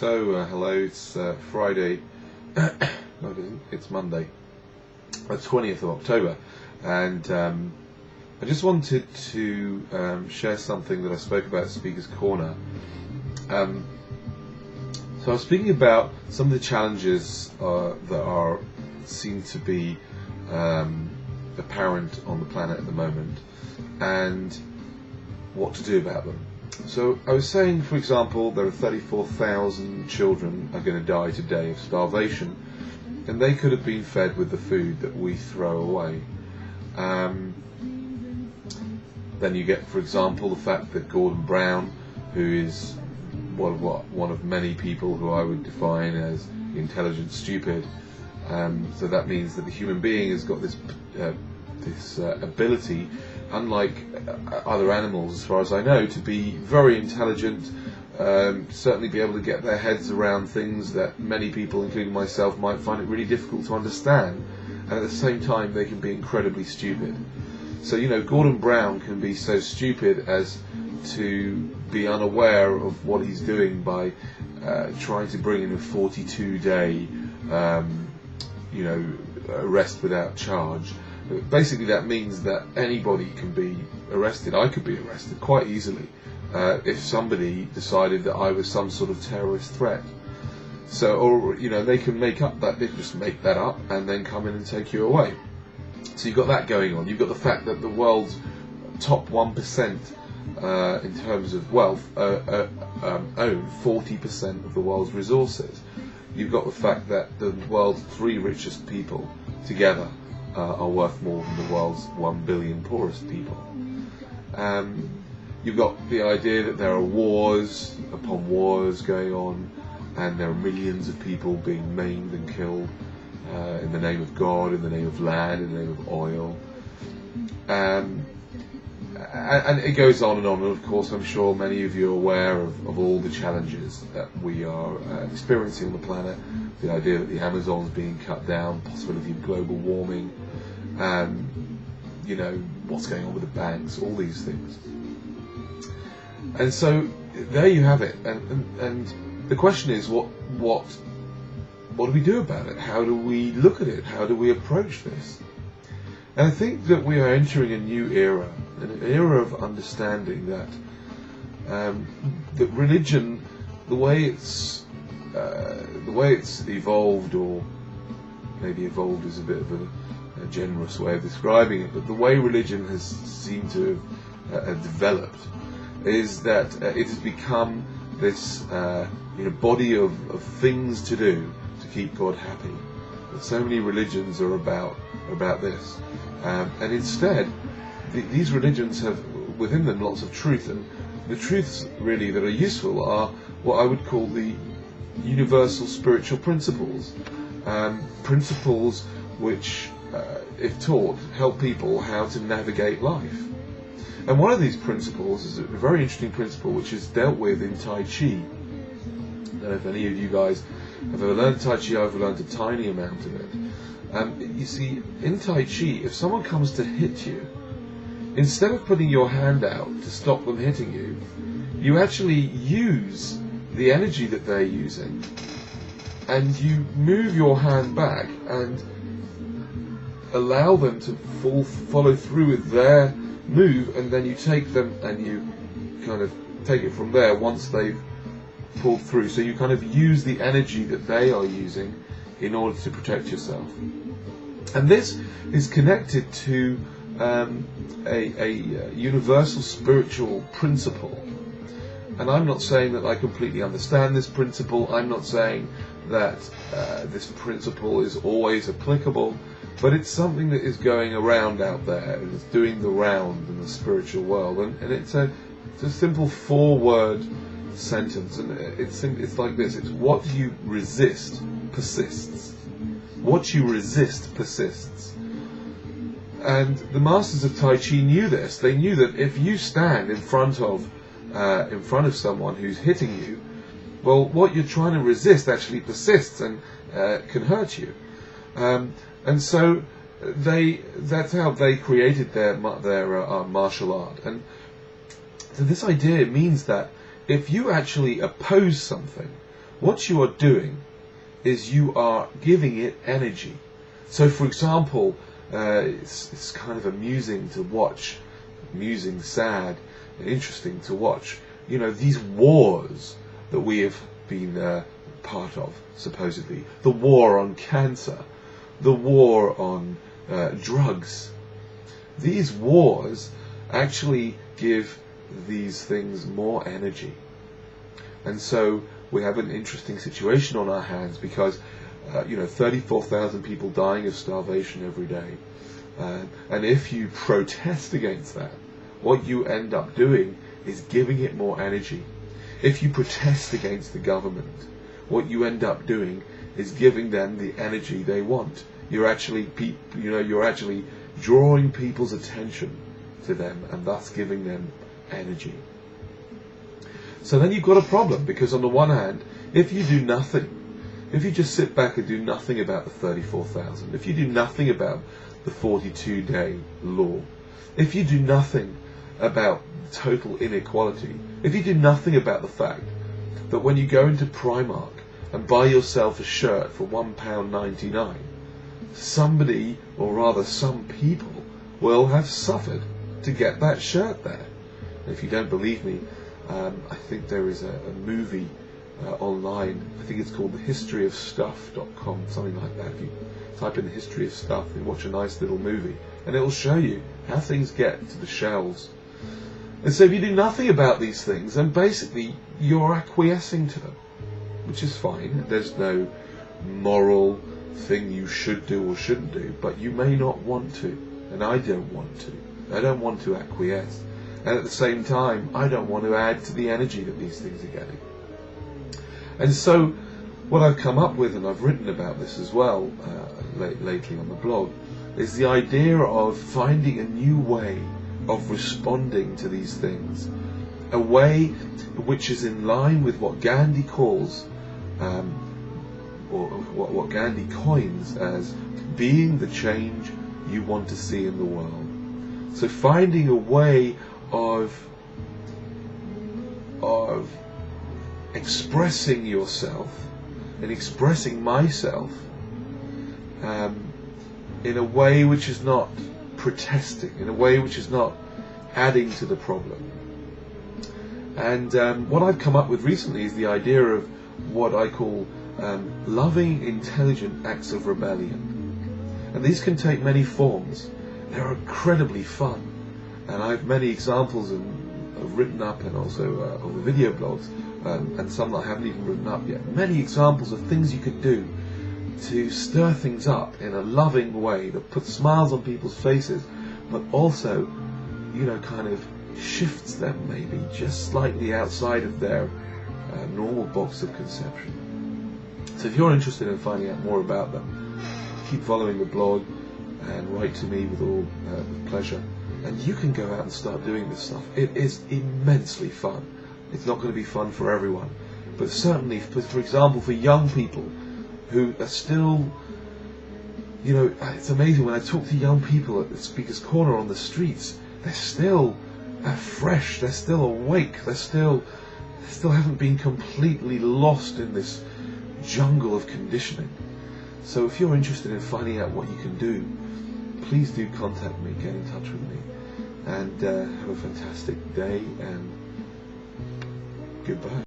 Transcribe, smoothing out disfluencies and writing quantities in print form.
Hello, it's Friday, no it isn't, it's Monday, the 20th of October, and I just wanted to share something that I spoke about at Speaker's Corner. So I was speaking about some of the challenges that seem to be apparent on the planet at the moment, and what to do about them. So I was saying, for example, there are 34,000 children are going to die today of starvation, and they could have been fed with the food that we throw away. Then you get, for example, the fact that Gordon Brown, who is one of many people who I would define as intelligent stupid, so that means that the human being has got this ability, unlike other animals as far as I know, to be very intelligent, certainly be able to get their heads around things that many people, including myself, might find it really difficult to understand, and at the same time they can be incredibly stupid. So, Gordon Brown can be so stupid as to be unaware of what he's doing by trying to bring in a 42-day arrest without charge. Basically, that means that anybody can be arrested. I could be arrested quite easily if somebody decided that I was some sort of terrorist threat. So, or they can just make that up and then come in and take you away. So you've got that going on. You've got the fact that the world's top 1% in terms of wealth own 40% of the world's resources. You've got the fact that the world's 3 richest people together are worth more than the world's 1 billion poorest people. You've got the idea that there are wars upon wars going on, and there are millions of people being maimed and killed in the name of God, in the name of land, in the name of oil. And it goes on and on, and of course I'm sure many of you are aware of all the challenges that we are experiencing on the planet. The idea that the Amazon's being cut down, possibility of global warming, what's going on with the banks, all these things. And so there you have it, and the question is, what do we do about it? How do we look at it? How do we approach this? And I think that we are entering a new era, an era of understanding that that religion, the way it's evolved, or maybe evolved is a bit of a generous way of describing it, but the way religion has seemed to have developed is that it has become this body of things to do to keep God happy. But so many religions are about this, and instead these religions have within them lots of truth, and the truths really that are useful are what I would call the universal spiritual principles, principles which, if taught, help people how to navigate life. And one of these principles is a very interesting principle which is dealt with in Tai Chi. I don't know if any of you guys have ever learned Tai Chi. I've learned a tiny amount of it. You see, in Tai Chi, if someone comes to hit you, instead of putting your hand out to stop them hitting you, you actually use the energy that they're using, and you move your hand back and allow them to follow through with their move, and then you take them and you kind of take it from there once they've pulled through. So you kind of use the energy that they are using in order to protect yourself. And this is connected to a universal spiritual principle. And I'm not saying that I completely understand this principle. I'm not saying that this principle is always applicable, but it's something that is going around out there, and it's doing the round in the spiritual world. And it's a simple 4-word sentence, and it's like this: it's what you resist persists. What you resist persists. And the masters of Tai Chi knew this. They knew that if you stand in front of someone who's hitting you, well, what you're trying to resist actually persists and can hurt you. And so that's how they created their martial art. And so this idea means that if you actually oppose something, what you are doing is you are giving it energy. So for example, it's kind of amusing to watch, amusing, sad, and interesting to watch, you know, these wars that we have been part of, supposedly. The war on cancer, the war on drugs. These wars actually give these things more energy. And so we have an interesting situation on our hands because, 34,000 people dying of starvation every day. And if you protest against that, what you end up doing is giving it more energy. If you protest against the government, what you end up doing is giving them the energy they want. You're actually drawing people's attention to them and thus giving them energy. So then you've got a problem, because on the one hand, if you do nothing, if you just sit back and do nothing about the 34,000, if you do nothing about the 42-day law, if you do nothing about total inequality, if you do nothing about the fact that when you go into Primark and buy yourself a shirt for £1.99, somebody, or rather some people, will have suffered to get that shirt there. And if you don't believe me, I think there is a movie online, I think it's called thehistoryofstuff.com, something like that. If you type in the history of stuff and watch a nice little movie, and it will show you how things get to the shelves. And so if you do nothing about these things, then basically you're acquiescing to them, which is fine. There's no moral thing you should do or shouldn't do, but you may not want to, and I don't want to. I don't want to acquiesce. And at the same time, I don't want to add to the energy that these things are getting. And so what I've come up with, and I've written about this as well lately on the blog, is the idea of finding a new way of responding to these things, a way which is in line with what Gandhi calls, or what Gandhi coins as being the change you want to see in the world. So finding a way of expressing yourself and expressing myself in a way which is not protesting, in a way which is not adding to the problem. And what I've come up with recently is the idea of what I call loving, intelligent acts of rebellion. And these can take many forms. They're incredibly fun. And I have many examples of written up, and also of the video blogs, and some that I haven't even written up yet. Many examples of things you could do to stir things up in a loving way that puts smiles on people's faces, but also, kind of shifts them maybe just slightly outside of their normal box of conception. So if you're interested in finding out more about them, keep following the blog and write to me with all with pleasure. And you can go out and start doing this stuff. It is immensely fun. It's not going to be fun for everyone, but certainly, for example, for young people who are still, it's amazing when I talk to young people at the Speaker's Corner on the streets, they're still fresh, they're still awake, they still haven't been completely lost in this jungle of conditioning. So if you're interested in finding out what you can do, please do contact me, get in touch with me, and have a fantastic day, and goodbye.